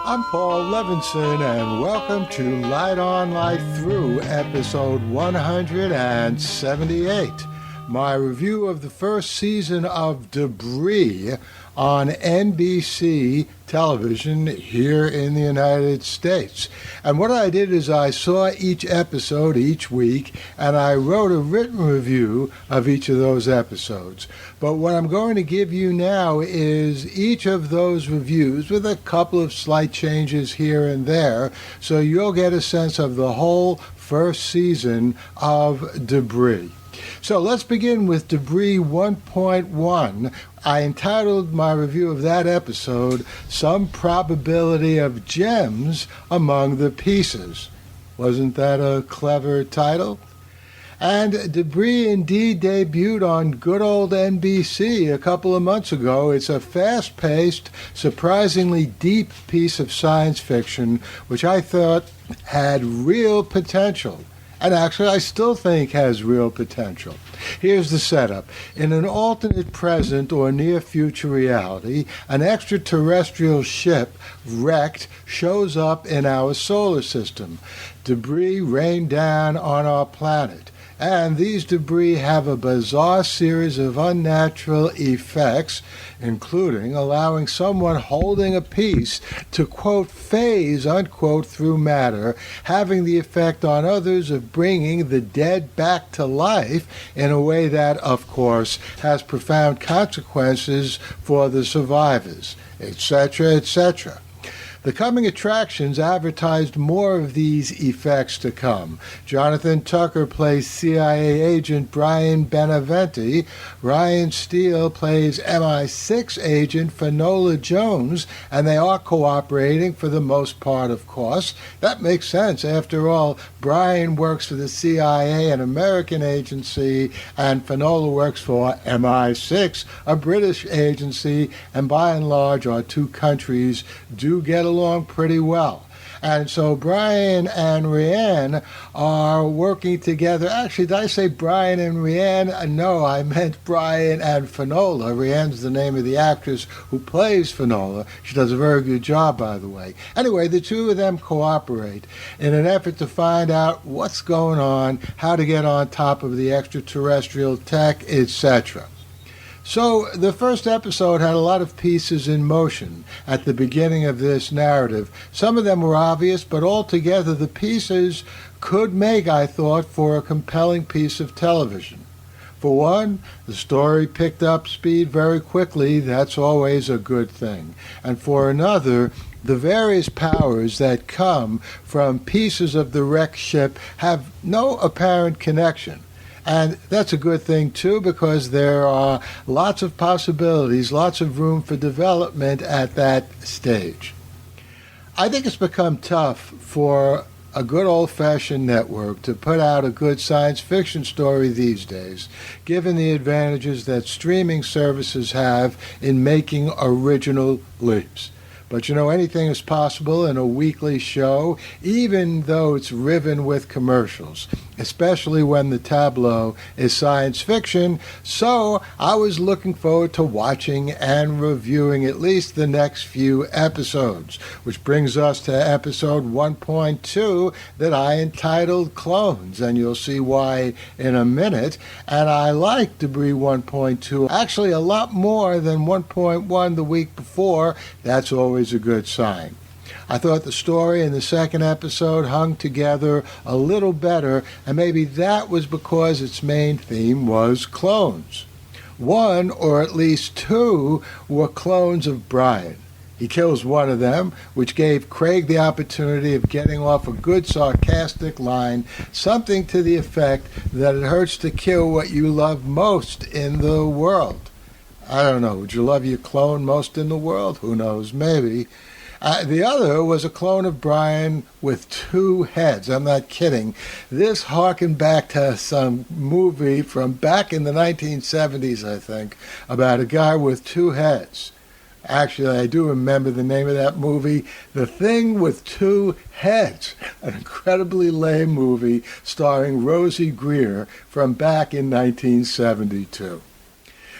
I'm Paul Levinson, and welcome to Light On, Light Through, episode 178. My review of the first season of Debris on NBC television here in the United States. And what I did is I saw each episode each week, and I wrote a written review of each of those episodes. But what I'm going to give you now is each of those reviews with a couple of slight changes here and there, so you'll get a sense of the whole first season of Debris. So let's begin with Debris 1.1. I entitled my review of that episode, Some Probability of Gems Among the Pieces. Wasn't that a clever title? And Debris indeed debuted on good old NBC a couple of months ago. It's a fast-paced, surprisingly deep piece of science fiction, which I thought had real potential. And actually, I still think has real potential. Here's the setup. In an alternate present or near-future reality, an extraterrestrial ship, wrecked, shows up in our solar system. Debris rain down on our planet. And these debris have a bizarre series of unnatural effects, including allowing someone holding a piece to, quote, phase, unquote, through matter, having the effect on others of bringing the dead back to life in a way that, of course, has profound consequences for the survivors, etc., etc. The coming attractions advertised more of these effects to come. Jonathan Tucker plays CIA agent Brian Beneventi. Ryan Steele plays MI6 agent Finola Jones, and they are cooperating for the most part, of course. That makes sense. After all, Brian works for the CIA, an American agency, and Finola works for MI6, a British agency, and by and large our two countries do get along pretty well. And so Brian and Rhiannon are working together. Actually, did I say Brian and Rhiannon? No, I meant Brian and Finola. Rhiannon's the name of the actress who plays Finola. She does a very good job, by the way. Anyway, the two of them cooperate in an effort to find out what's going on, how to get on top of the extraterrestrial tech, etc. So the first episode had a lot of pieces in motion at the beginning of this narrative. Some of them were obvious, but altogether the pieces could make, I thought, for a compelling piece of television. For one, the story picked up speed very quickly. That's always a good thing. And for another, the various powers that come from pieces of the wrecked ship have no apparent connection. And that's a good thing, too, because there are lots of possibilities, lots of room for development at that stage. I think it's become tough for a good old-fashioned network to put out a good science fiction story these days, given the advantages that streaming services have in making original leaps. But you know, anything is possible in a weekly show, even though it's riven with commercials, especially when the tableau is science fiction. So I was looking forward to watching and reviewing at least the next few episodes, which brings us to episode 1.2 that I entitled Clones, and you'll see why in a minute. And I like Debris 1.2 actually a lot more than 1.1 the week before. That's always a good sign. I thought the story in the second episode hung together a little better, and maybe that was because its main theme was clones. One, or at least two, were clones of Brian. He kills one of them, which gave Craig the opportunity of getting off a good sarcastic line, something to the effect that it hurts to kill what you love most in the world. I don't know. Would you love your clone most in the world? Who knows? Maybe. The other was a clone of Brian with two heads. I'm not kidding. This harkened back to some movie from back in the 1970s, I think, about a guy with two heads. Actually, I do remember the name of that movie, The Thing with Two Heads, an incredibly lame movie starring Rosie Greer from back in 1972.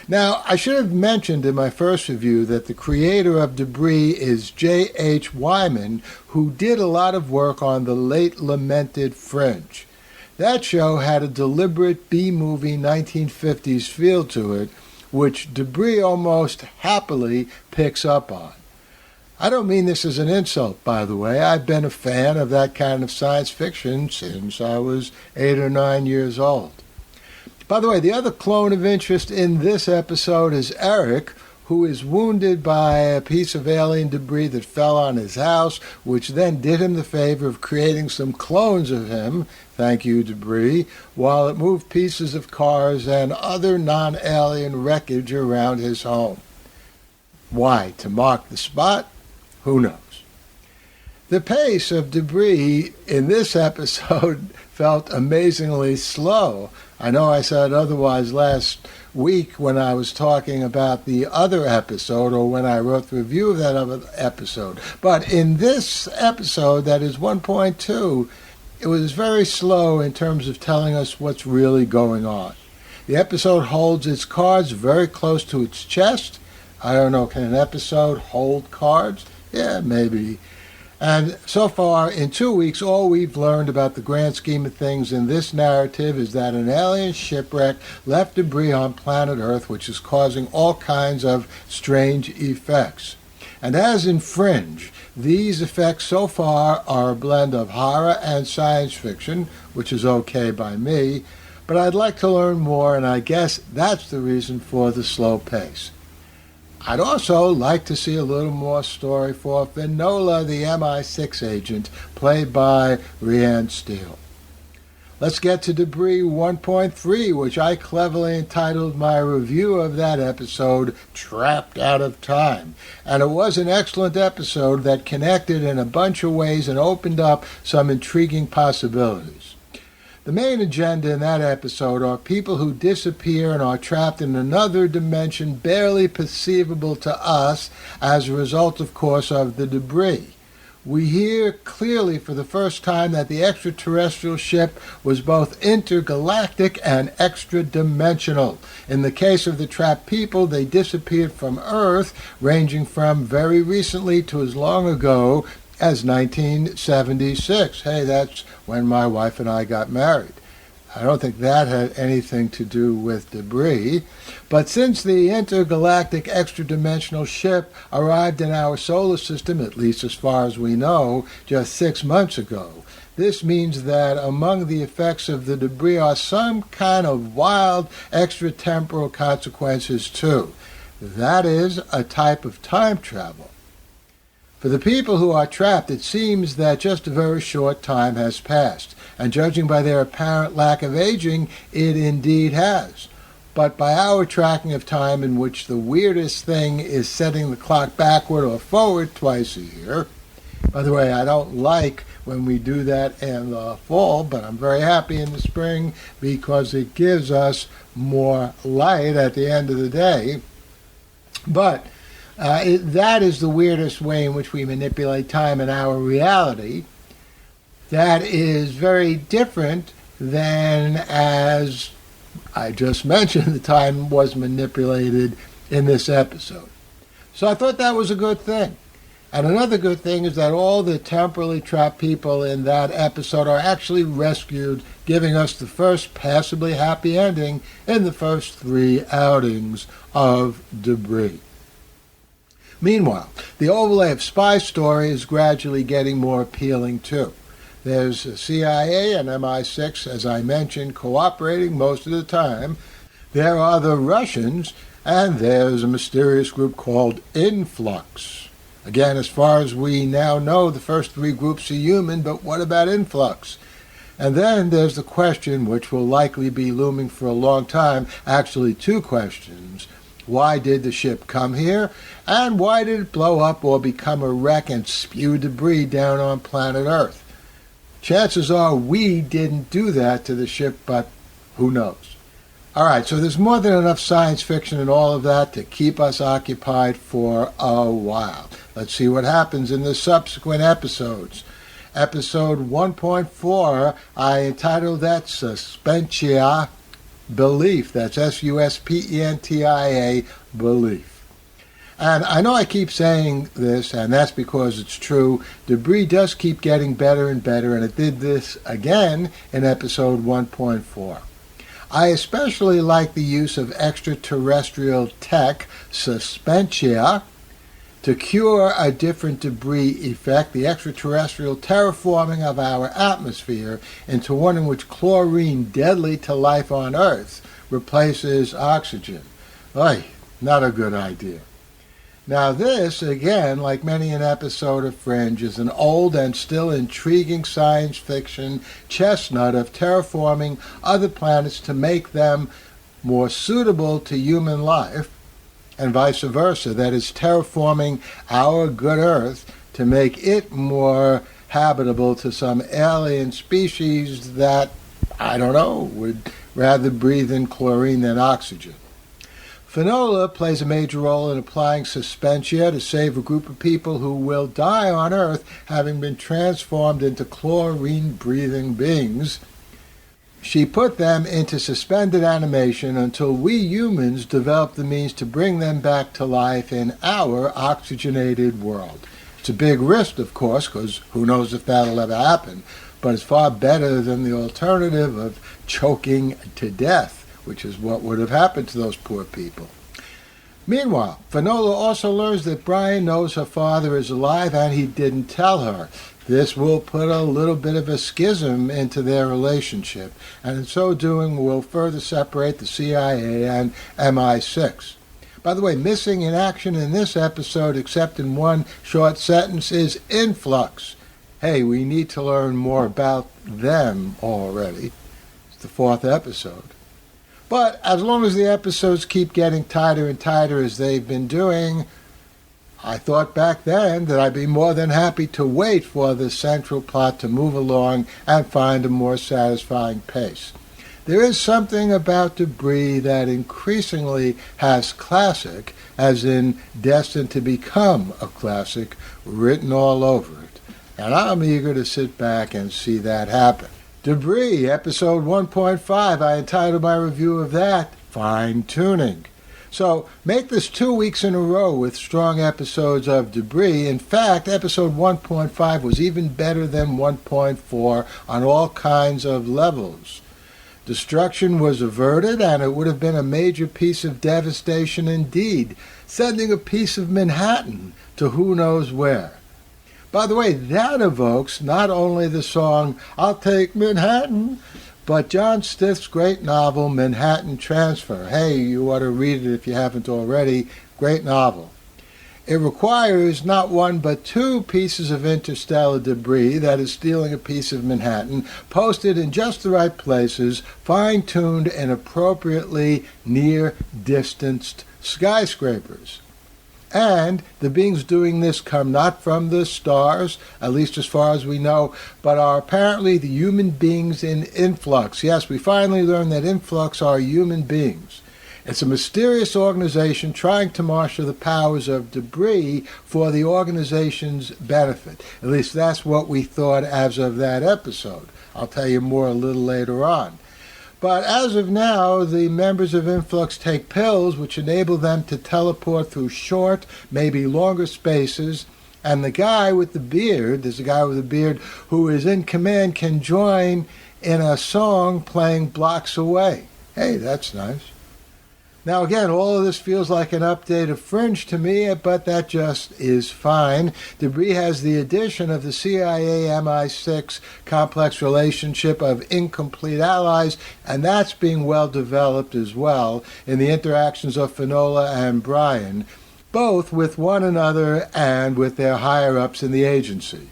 Now, I should have mentioned in my first review that the creator of Debris is J.H. Wyman, who did a lot of work on the late lamented Fringe. That show had a deliberate B-movie 1950s feel to it, which Debris almost happily picks up on. I don't mean this as an insult, by the way. I've been a fan of that kind of science fiction since I was 8 or 9 years old. By the way, the other clone of interest in this episode is Eric, who is wounded by a piece of alien debris that fell on his house, which then did him the favor of creating some clones of him, thank you, Debris, while it moved pieces of cars and other non-alien wreckage around his home. Why? To mark the spot? Who knows? The pace of Debris in this episode felt amazingly slow. I know I said otherwise last week when I was talking about the other episode or when I wrote the review of that other episode. But in this episode, that is 1.2, it was very slow in terms of telling us what's really going on. The episode holds its cards very close to its chest. I don't know, can an episode hold cards? Yeah, maybe. And so far, in 2 weeks, all we've learned about the grand scheme of things in this narrative is that an alien shipwreck left debris on planet Earth, which is causing all kinds of strange effects. And as in Fringe, these effects so far are a blend of horror and science fiction, which is okay by me, but I'd like to learn more, and I guess that's the reason for the slow pace. I'd also like to see a little more story for Finola, the MI6 agent, played by Rhiannon Steele. Let's get to Debris 1.3, which I cleverly entitled my review of that episode, Trapped Out of Time. And it was an excellent episode that connected in a bunch of ways and opened up some intriguing possibilities. The main agenda in that episode are people who disappear and are trapped in another dimension barely perceivable to us as a result, of course, of the debris. We hear clearly for the first time that the extraterrestrial ship was both intergalactic and extra-dimensional. In the case of the trapped people, they disappeared from Earth, ranging from very recently to as long ago as 1976. Hey, that's when my wife and I got married. I don't think that had anything to do with debris. But since the intergalactic extra-dimensional ship arrived in our solar system, at least as far as we know, just 6 months ago, this means that among the effects of the debris are some kind of wild extratemporal consequences too. That is a type of time travel. For the people who are trapped, it seems that just a very short time has passed, and judging by their apparent lack of aging, it indeed has. But by our tracking of time, in which the weirdest thing is setting the clock backward or forward twice a year. By the way, I don't like when we do that in the fall, but I'm very happy in the spring because it gives us more light at the end of the day. But that is the weirdest way in which we manipulate time in our reality. That is very different than, as I just mentioned, the time was manipulated in this episode. So I thought that was a good thing. And another good thing is that all the temporally trapped people in that episode are actually rescued, giving us the first passably happy ending in the first 3 outings of Debris. Meanwhile, the overlay of spy story is gradually getting more appealing too. There's the CIA and MI6, as I mentioned, cooperating most of the time. There are the Russians, and there's a mysterious group called Influx. Again, as far as we now know, the first 3 groups are human, but what about Influx? And then there's the question, which will likely be looming for a long time, actually 2 questions. Why did the ship come here? And why did it blow up or become a wreck and spew debris down on planet Earth? Chances are we didn't do that to the ship, but who knows? All right, so there's more than enough science fiction and all of that to keep us occupied for a while. Let's see what happens in the subsequent episodes. Episode 1.4, I entitled that Suspensia. belief. That's SUSPENTIA, belief. And I know I keep saying this, and that's because it's true. Debris does keep getting better and better, and it did this again in episode 1.4. I especially like the use of extraterrestrial tech, suspensia, to cure a different debris effect, the extraterrestrial terraforming of our atmosphere into one in which chlorine, deadly to life on Earth, replaces oxygen. Oy, not a good idea. Now this, again, like many an episode of Fringe, is an old and still intriguing science fiction chestnut of terraforming other planets to make them more suitable to human life, and vice versa. That is, terraforming our good Earth to make it more habitable to some alien species that, I don't know, would rather breathe in chlorine than oxygen. Finola plays a major role in applying suspensia to save a group of people who will die on Earth having been transformed into chlorine-breathing beings. She put them into suspended animation until we humans develop the means to bring them back to life in our oxygenated world. It's a big risk, of course, because who knows if that'll ever happen, but it's far better than the alternative of choking to death, which is what would have happened to those poor people. Meanwhile, Finola also learns that Brian knows her father is alive and he didn't tell her. This will put a little bit of a schism into their relationship, and in so doing will further separate the CIA and MI6. By the way, missing in action in this episode, except in one short sentence, is Influx. Hey, we need to learn more about them already. It's the 4th episode. But as long as the episodes keep getting tighter and tighter as they've been doing, I thought back then that I'd be more than happy to wait for the central plot to move along and find a more satisfying pace. There is something about Debris that increasingly has classic, as in destined to become a classic, written all over it. And I'm eager to sit back and see that happen. Debris, episode 1.5, I entitled my review of that, Fine Tuning. So make this 2 weeks in a row with strong episodes of Debris. In fact, episode 1.5 was even better than 1.4 on all kinds of levels. Destruction was averted, and it would have been a major piece of devastation indeed, sending a piece of Manhattan to who knows where. By the way, that evokes not only the song, I'll Take Manhattan, but John Stith's great novel, Manhattan Transfer. Hey, you ought to read it if you haven't already. Great novel. It requires not one but 2 pieces of interstellar debris, that is stealing a piece of Manhattan, posted in just the right places, fine-tuned and appropriately near-distanced skyscrapers. And the beings doing this come not from the stars, at least as far as we know, but are apparently the human beings in Influx. Yes, we finally learned that Influx are human beings. It's a mysterious organization trying to marshal the powers of Debris for the organization's benefit. At least that's what we thought as of that episode. I'll tell you more a little later on. But as of now, the members of Influx take pills which enable them to teleport through short, maybe longer spaces, and the guy with the beard, there's a guy with a beard who is in command, can join in a song playing blocks away. Hey, that's nice. Now again, all of this feels like an update of Fringe to me, but that just is fine. Debris has the addition of the CIA-MI6 complex relationship of incomplete allies, and that's being well developed as well in the interactions of Finola and Brian, both with one another and with their higher-ups in the agency.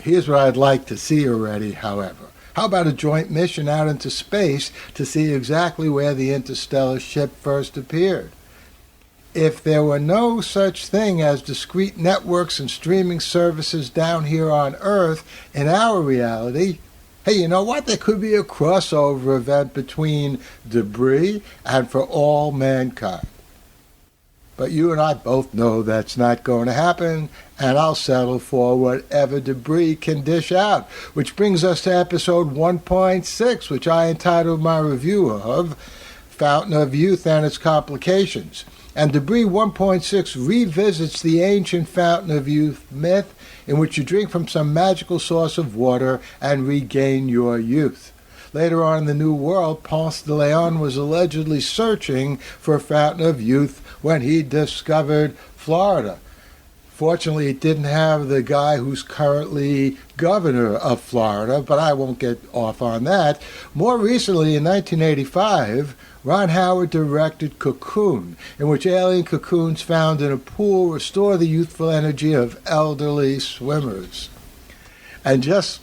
Here's what I'd like to see already, however. How about a joint mission out into space to see exactly where the interstellar ship first appeared? If there were no such thing as discrete networks and streaming services down here on Earth in our reality, hey, you know what? There could be a crossover event between Debris and For All Mankind. But you and I both know that's not going to happen, and I'll settle for whatever debris can dish out. Which brings us to episode 1.6, which I entitled my review of Fountain of Youth and Its Complications. And Debris 1.6 revisits the ancient Fountain of Youth myth in which you drink from some magical source of water and regain your youth. Later on in the New World, Ponce de Leon was allegedly searching for a fountain of youth when he discovered Florida. Fortunately, it didn't have the guy who's currently governor of Florida, but I won't get off on that. More recently, in 1985, Ron Howard directed Cocoon, in which alien cocoons found in a pool restore the youthful energy of elderly swimmers. And just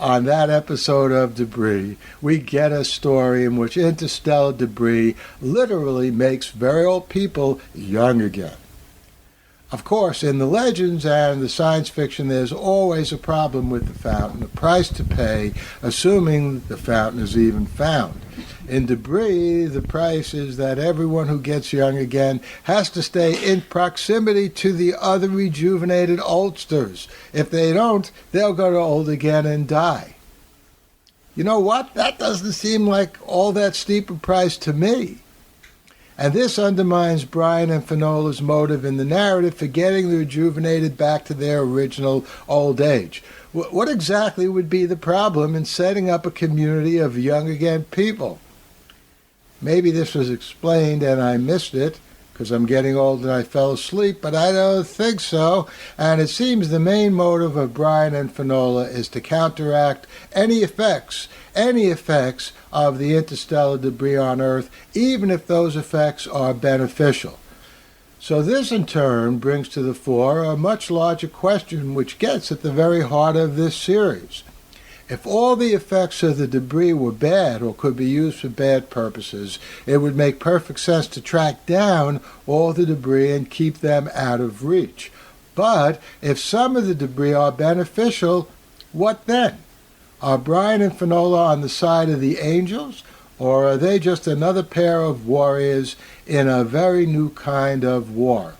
on that episode of Debris, we get a story in which interstellar debris literally makes very old people young again. Of course, in the legends and the science fiction, there's always a problem with the fountain, a price to pay, assuming the fountain is even found. In Debris, the price is that everyone who gets young again has to stay in proximity to the other rejuvenated oldsters. If they don't, they'll go to old again and die. You know what? That doesn't seem like all that steep a price to me. And this undermines Brian and Finola's motive in the narrative for getting the rejuvenated back to their original old age. What exactly would be the problem in setting up a community of young again people? Maybe this was explained and I missed it because I'm getting old and I fell asleep, but I don't think so. And it seems the main motive of Brian and Finola is to counteract any effects of the interstellar debris on Earth, even if those effects are beneficial. So this in turn brings to the fore a much larger question which gets at the very heart of this series. If all the effects of the debris were bad or could be used for bad purposes, it would make perfect sense to track down all the debris and keep them out of reach. But if some of the debris are beneficial, what then? Are Brian and Finola on the side of the angels, or are they just another pair of warriors in a very new kind of war?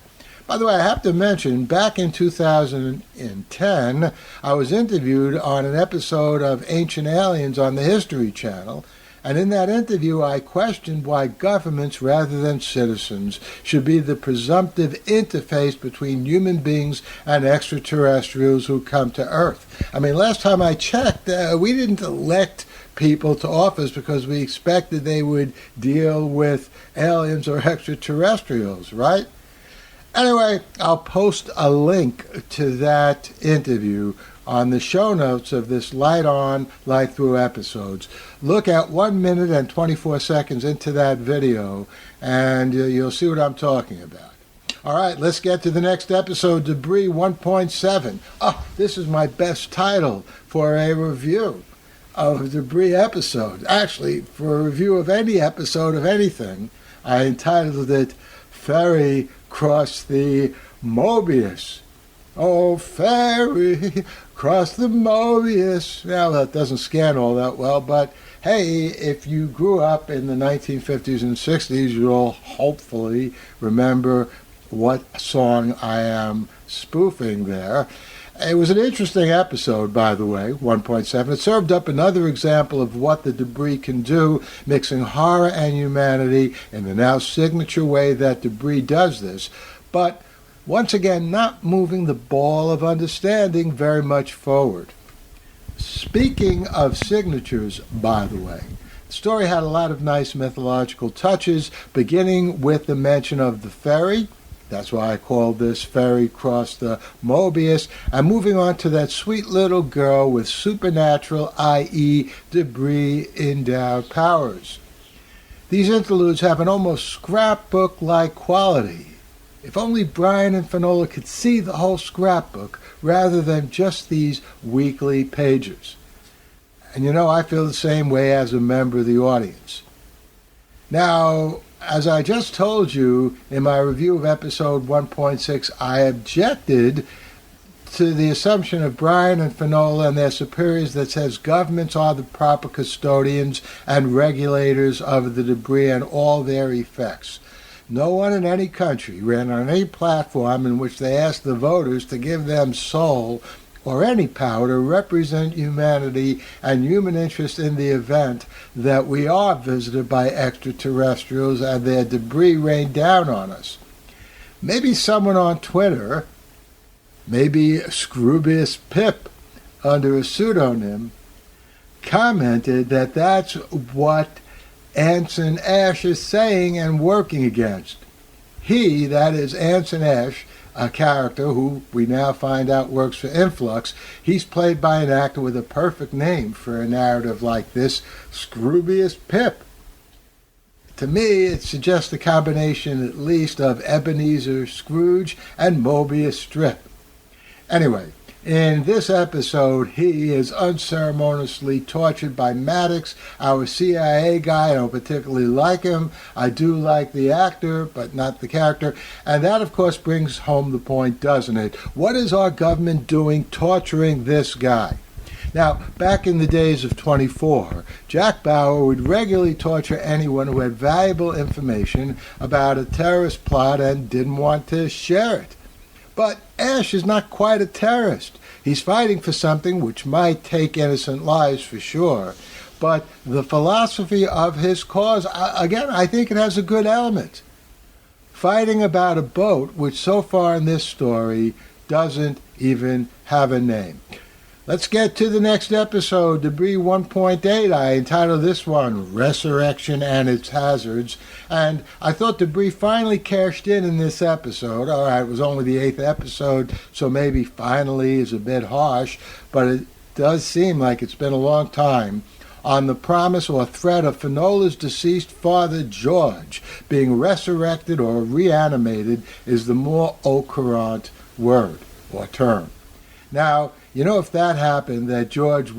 By the way, I have to mention, back in 2010, I was interviewed on an episode of Ancient Aliens on the History Channel, and in that interview I questioned why governments rather than citizens should be the presumptive interface between human beings and extraterrestrials who come to Earth. I mean, last time I checked, we didn't elect people to office because we expected they would deal with aliens or extraterrestrials, right? Anyway, I'll post a link to that interview on the show notes of this Light On, Light Through episodes. Look at 1 minute and 24 seconds into that video, and you'll see what I'm talking about. All right, let's get to the next episode, Debris 1.7. Oh, this is my best title for a review of a Debris episode. Actually, for a review of any episode of anything, I entitled it Ferry Cross the Mobius. Oh, ferry, cross the Mobius. Now, that doesn't scan all that well, but hey, if you grew up in the 1950s and 60s, you'll hopefully remember what song I am spoofing there. It was an interesting episode, by the way, 1.7. It served up another example of what the debris can do, mixing horror and humanity in the now signature way that debris does this, but once again not moving the ball of understanding very much forward. Speaking of signatures, by the way, the story had a lot of nice mythological touches, beginning with the mention of the ferry. That's why I called this Ferry Cross the Mobius. And moving on to that sweet little girl with supernatural, i.e. debris-endowed powers. These interludes have an almost scrapbook-like quality. If only Brian and Finola could see the whole scrapbook rather than just these weekly pages. And you know, I feel the same way as a member of the audience. Now, as I just told you in my review of episode 1.6, I objected to the assumption of Brian and Finola and their superiors that says governments are the proper custodians and regulators of the debris and all their effects. No one in any country ran on any platform in which they asked the voters to give them soul or any power to represent humanity and human interest in the event that we are visited by extraterrestrials and their debris rain down on us. Maybe someone on Twitter, maybe Scroobius Pip under a pseudonym, commented that that's what Anson Ash is saying and working against. He, that is Anson Ash, a character who we now find out works for Influx, he's played by an actor with a perfect name for a narrative like this, Scroobius Pip. To me, it suggests a combination at least of Ebenezer Scrooge and Mobius Strip. Anyway, in this episode, he is unceremoniously tortured by Maddox, our CIA guy. I don't particularly like him. I do like the actor, but not the character. And that, of course, brings home the point, doesn't it? What is our government doing torturing this guy? Now, back in the days of 24, Jack Bauer would regularly torture anyone who had valuable information about a terrorist plot and didn't want to share it. But Ash is not quite a terrorist. He's fighting for something which might take innocent lives for sure. But the philosophy of his cause, again, I think it has a good element. Fighting about a boat which so far in this story doesn't even have a name. Let's get to the next episode, Debris 1.8. I entitled this one, Resurrection and Its Hazards. And I thought Debris finally cashed in this episode. All right, it was only the 8th episode, so maybe finally is a bit harsh, but it does seem like it's been a long time. On the promise or threat of Finola's deceased father, George, being resurrected or reanimated is the more occurrent word or term. Now, you know, if that happened, that George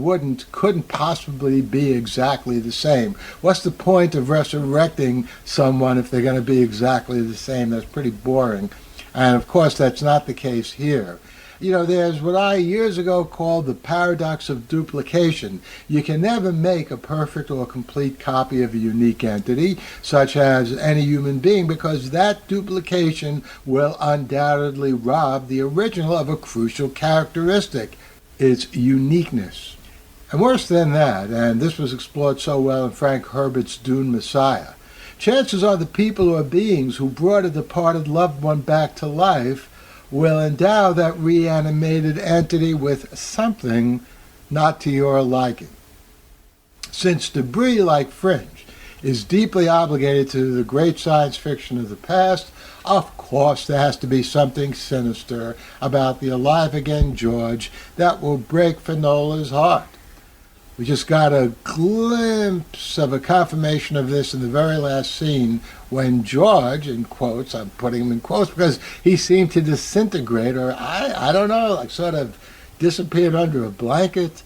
couldn't possibly be exactly the same. What's the point of resurrecting someone if they're going to be exactly the same? That's pretty boring. And of course, that's not the case here. You know, there's what I years ago called the paradox of duplication. You can never make a perfect or complete copy of a unique entity, such as any human being, because that duplication will undoubtedly rob the original of a crucial characteristic, its uniqueness. And worse than that, and this was explored so well in Frank Herbert's Dune Messiah, chances are the people or beings who brought a departed loved one back to life will endow that reanimated entity with something not to your liking. Since Debris, like Fringe, is deeply obligated to the great science fiction of the past, of course there has to be something sinister about the alive-again George that will break Finola's heart. We just got a glimpse of a confirmation of this in the very last scene when George, in quotes, I'm putting him in quotes because he seemed to disintegrate, or I don't know, like sort of disappeared under a blanket.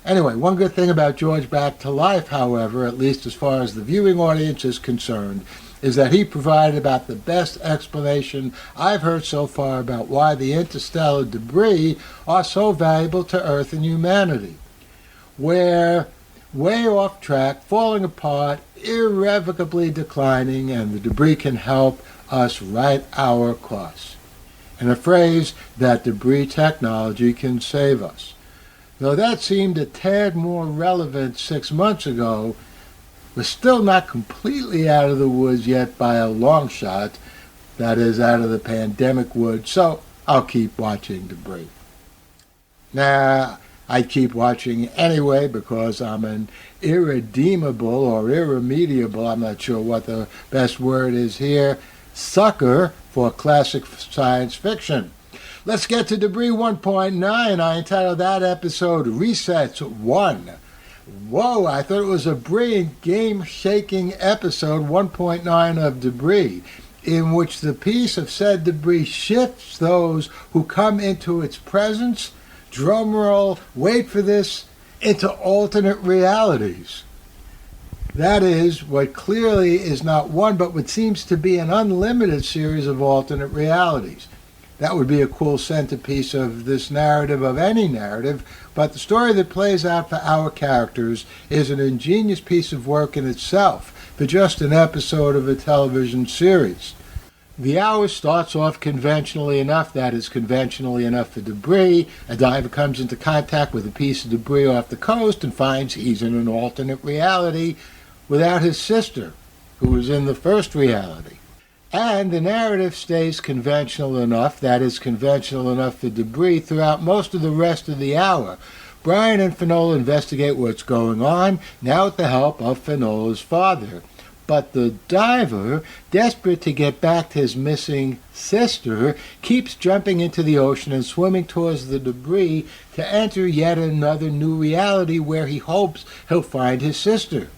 Anyway, one good thing about George back to life, however, at least as far as the viewing audience is concerned, is that he provided about the best explanation I've heard so far about why the interstellar debris are so valuable to Earth and humanity. We're way off track, falling apart, irrevocably declining, and the debris can help us right our course. In a phrase, that debris technology can save us. Though that seemed a tad more relevant 6 months ago, we're still not completely out of the woods yet by a long shot, that is, out of the pandemic woods, so I'll keep watching debris. Now, I keep watching anyway because I'm an irredeemable or irremediable, I'm not sure what the best word is here, sucker for classic science fiction. Let's get to Debris 1.9. I entitled that episode Resets 1. Whoa, I thought it was a brilliant game-shaking episode 1.9 of Debris, in which the piece of said debris shifts those who come into its presence, drum roll, wait for this, into alternate realities. That is, what clearly is not one, but what seems to be an unlimited series of alternate realities. That would be a cool centerpiece of this narrative, of any narrative, but the story that plays out for our characters is an ingenious piece of work in itself, for just an episode of a television series. The hour starts off conventionally enough, that is conventionally enough for debris. A diver comes into contact with a piece of debris off the coast and finds he's in an alternate reality without his sister, who was in the first reality. And the narrative stays conventional enough, that is conventional enough for debris, throughout most of the rest of the hour. Brian and Finola investigate what's going on, now with the help of Finola's father. But the diver, desperate to get back to his missing sister, keeps jumping into the ocean and swimming towards the debris to enter yet another new reality where he hopes he'll find his sister.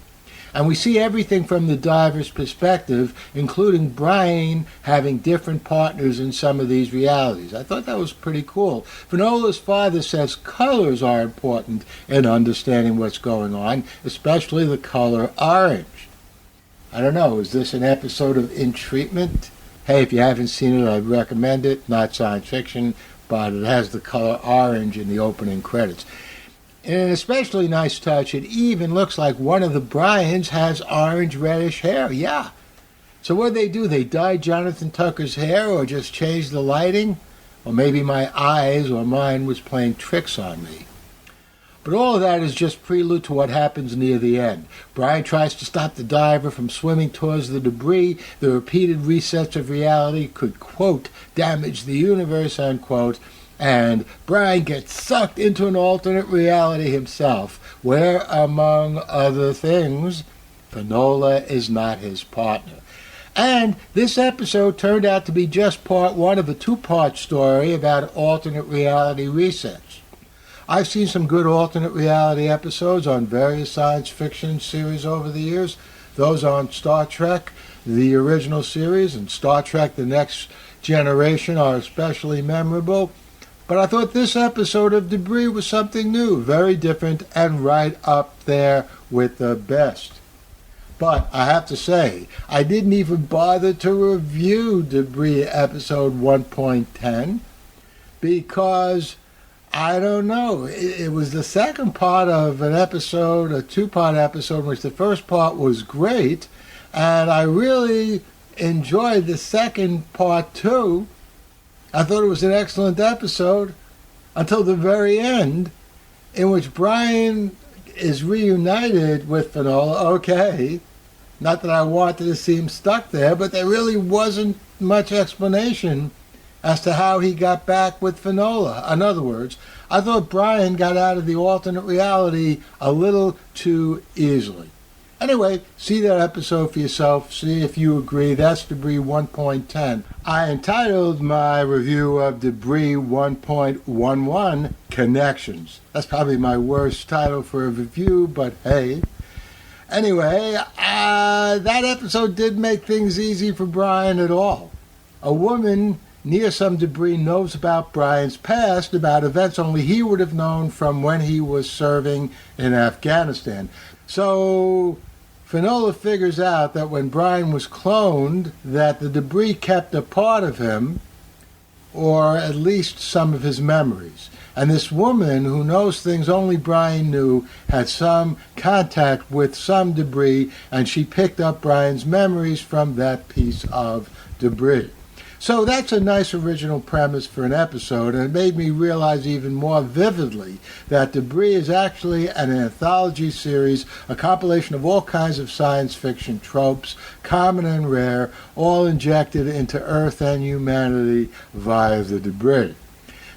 And we see everything from the diver's perspective, including Brian having different partners in some of these realities. I thought that was pretty cool. Finola's father says colors are important in understanding what's going on, especially the color orange. I don't know, is this an episode of In Treatment? Hey, if you haven't seen it, I'd recommend it. Not science fiction, but it has the color orange in the opening credits. In an especially nice touch, it even looks like one of the Bryans has orange-reddish hair. Yeah. So what do? They dyed Jonathan Tucker's hair or just changed the lighting? Or maybe my eyes or mine was playing tricks on me. But all of that is just prelude to what happens near the end. Brian tries to stop the diver from swimming towards the debris. The repeated resets of reality could, quote, damage the universe, unquote. And Brian gets sucked into an alternate reality himself, where, among other things, Finola is not his partner. And this episode turned out to be just part one of a two-part story about alternate reality resets. I've seen some good alternate reality episodes on various science fiction series over the years. Those on Star Trek, the original series, and Star Trek The Next Generation are especially memorable. But I thought this episode of Debris was something new, very different, and right up there with the best. But I have to say, I didn't even bother to review Debris episode 1.10 because, I don't know, it was the second part of an episode, a two-part episode, in which the first part was great, and I really enjoyed the second part too. I thought it was an excellent episode until the very end, in which Brian is reunited with Finola. Okay, not that I wanted to see him stuck there, but there really wasn't much explanation as to how he got back with Finola. In other words, I thought Brian got out of the alternate reality a little too easily. Anyway, see that episode for yourself. See if you agree. That's Debris 1.10. I entitled my review of Debris 1.11 Connections. That's probably my worst title for a review, but hey. Anyway, that episode didn't make things easy for Brian at all. A woman near some debris knows about Brian's past, about events only he would have known from when he was serving in Afghanistan. So Finola figures out that when Brian was cloned, that the debris kept a part of him, or at least some of his memories. And this woman, who knows things only Brian knew, had some contact with some debris, and she picked up Brian's memories from that piece of debris. So that's a nice original premise for an episode, and it made me realize even more vividly that Debris is actually an anthology series, a compilation of all kinds of science fiction tropes, common and rare, all injected into Earth and humanity via the debris.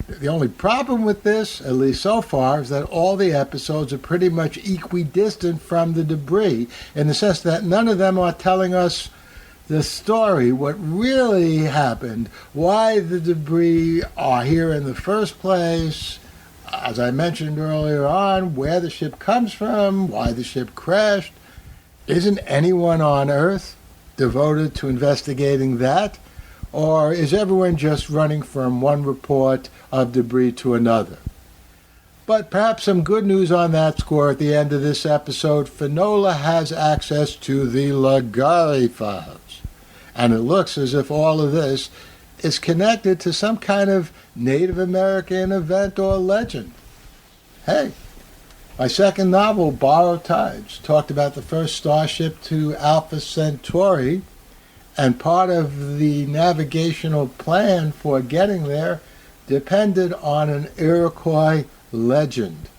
The only problem with this, at least so far, is that all the episodes are pretty much equidistant from the debris, in the sense that none of them are telling us the story, what really happened, why the debris are here in the first place, as I mentioned earlier on, where the ship comes from, why the ship crashed. Isn't anyone on Earth devoted to investigating that? Or is everyone just running from one report of debris to another? But perhaps some good news on that score at the end of this episode. Finola has access to the Ligari files. And it looks as if all of this is connected to some kind of Native American event or legend. Hey, My second novel, Borrowed Tides, talked about the first starship to Alpha Centauri, and part of the navigational plan for getting there depended on an Iroquois legend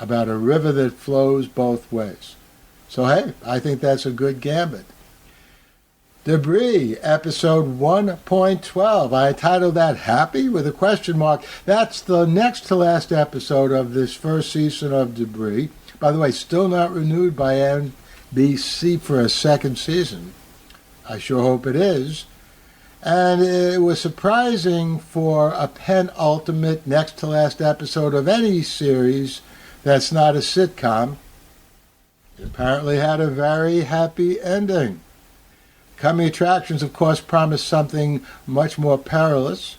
about a river that flows both ways. So hey, I think that's a good gambit. Debris, episode 1.12. I titled that Happy with a question mark. That's the next to last episode of this first season of Debris. By the way, still not renewed by NBC for a second season. I sure hope it is. And it was surprising for a penultimate next to last episode of any series that's not a sitcom. It apparently had a very happy ending. Coming attractions, of course, promised something much more perilous,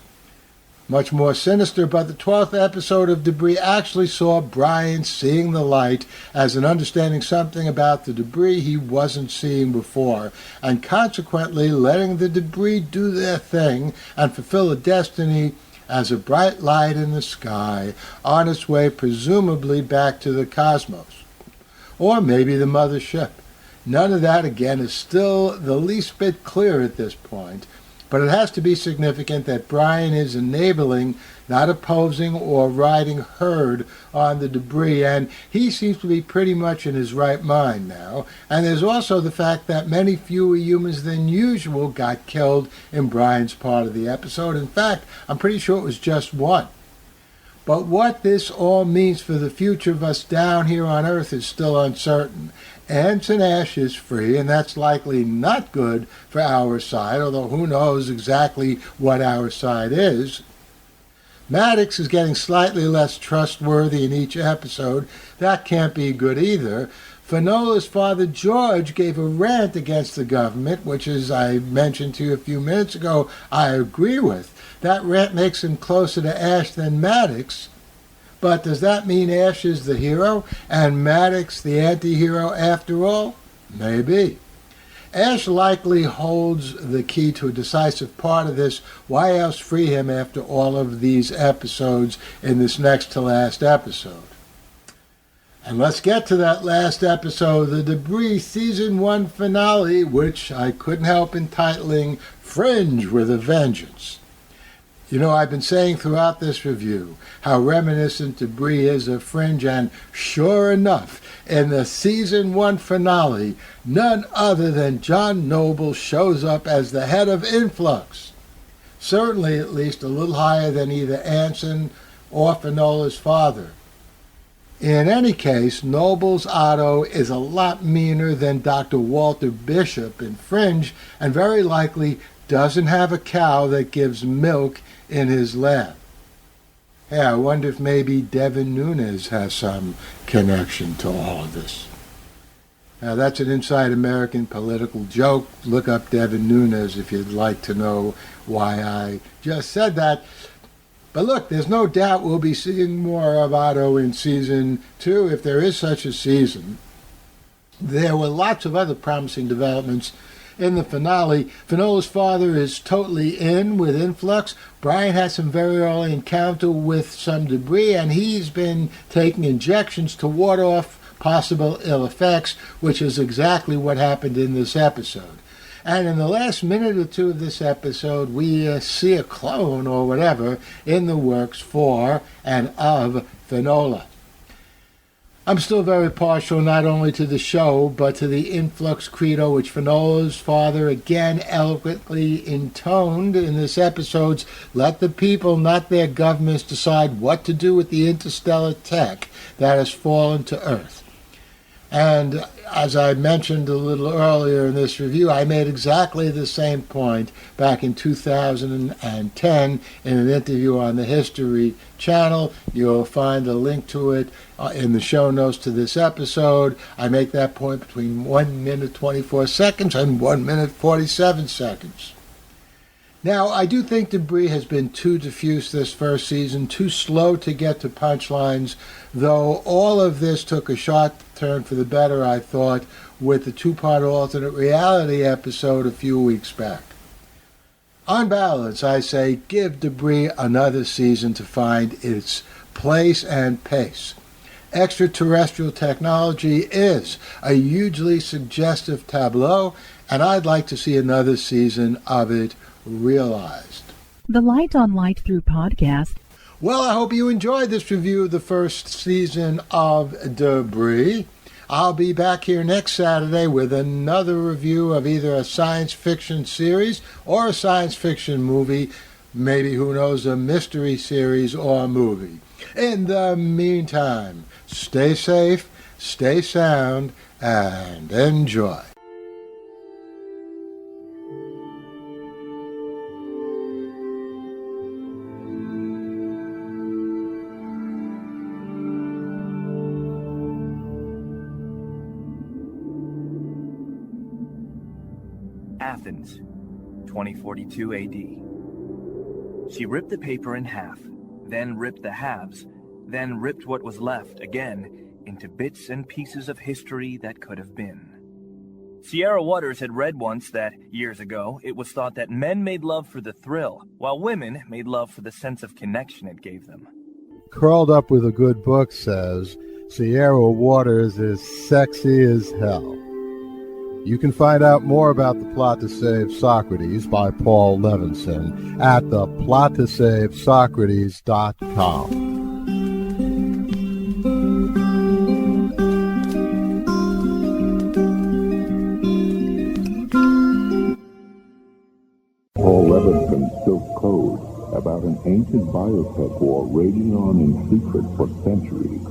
much more sinister, but the 12th episode of Debris actually saw Brian seeing the light as in understanding something about the debris he wasn't seeing before, and consequently letting the debris do their thing and fulfill a destiny as a bright light in the sky on its way presumably back to the cosmos. Or maybe the mothership. None of that, again, is still the least bit clear at this point, but it has to be significant that Brian is enabling, not opposing or riding herd on the debris, and he seems to be pretty much in his right mind now. And there's also the fact that many fewer humans than usual got killed in Brian's part of the episode. In fact, I'm pretty sure it was just one. But what this all means for the future of us down here on Earth is still uncertain. Anson Ash is free, and that's likely not good for our side, although who knows exactly what our side is. Maddox is getting slightly less trustworthy in each episode. That can't be good either. Finola's father, George, gave a rant against the government, which, as I mentioned to you a few minutes ago, I agree with. That rant makes him closer to Ash than Maddox. But does that mean Ash is the hero and Maddox the anti-hero after all? Maybe. Ash likely holds the key to a decisive part of this. Why else free him after all of these episodes in this next to last episode? And let's get to that last episode, the Debris Season 1 finale, which I couldn't help entitling Fringe with a Vengeance. You know, I've been saying throughout this review how reminiscent Debris is of Fringe, and sure enough, in the Season 1 finale, none other than John Noble shows up as the head of Influx. Certainly at least a little higher than either Anson or Finola's father. In any case, Noble's Otto is a lot meaner than Dr. Walter Bishop in Fringe, and very likely doesn't have a cow that gives milk in his lab. Hey, I wonder if maybe Devin Nunes has some connection to all of this. Now, that's an inside American political joke. Look up Devin Nunes if you'd like to know why I just said that. But look, there's no doubt we'll be seeing more of Otto in Season 2, if there is such a season. There were lots of other promising developments in the finale. Finola's father is totally in with Influx. Brian had some very early encounter with some debris, and he's been taking injections to ward off possible ill effects, which is exactly what happened in this episode. And in the last minute or two of this episode, we see a clone or whatever in the works for and of Finola. I'm still very partial not only to the show, but to the Influx credo, which Finola's father again eloquently intoned in this episode's let the people, not their governments, decide what to do with the interstellar tech that has fallen to Earth. And as I mentioned a little earlier in this review, I made exactly the same point back in 2010 in an interview on the History Channel. You'll find a link to it in the show notes to this episode. I make that point between 1 minute 24 seconds and 1 minute 47 seconds. Now, I do think Debris has been too diffuse this first season, too slow to get to punchlines, though all of this took a sharp turn for the better, I thought, with the two-part alternate reality episode a few weeks back. On balance, I say give Debris another season to find its place and pace. extraterrestrial technology is a hugely suggestive tableau, and I'd like to see another season of it realized. The Light on Light Through podcast. Well, I hope you enjoyed this review of the first season of Debris. I'll be back here next Saturday with another review of either a science fiction series or a science fiction movie, maybe, who knows, a mystery series or movie. In the meantime, stay safe, stay sound, and enjoy. Athens, 2042 AD. She ripped the paper in half, then ripped the halves, then ripped what was left again into bits and pieces of history that could have been. Sierra Waters had read once that, years ago, it was thought that men made love for the thrill, while women made love for the sense of connection it gave them. Curled Up with a Good Book says, Sierra Waters is sexy as hell. You can find out more about The Plot to Save Socrates by Paul Levinson at theplot2savesocrates.com. Paul Levinson Silk Code, about an ancient biotech war raging on in secret for centuries.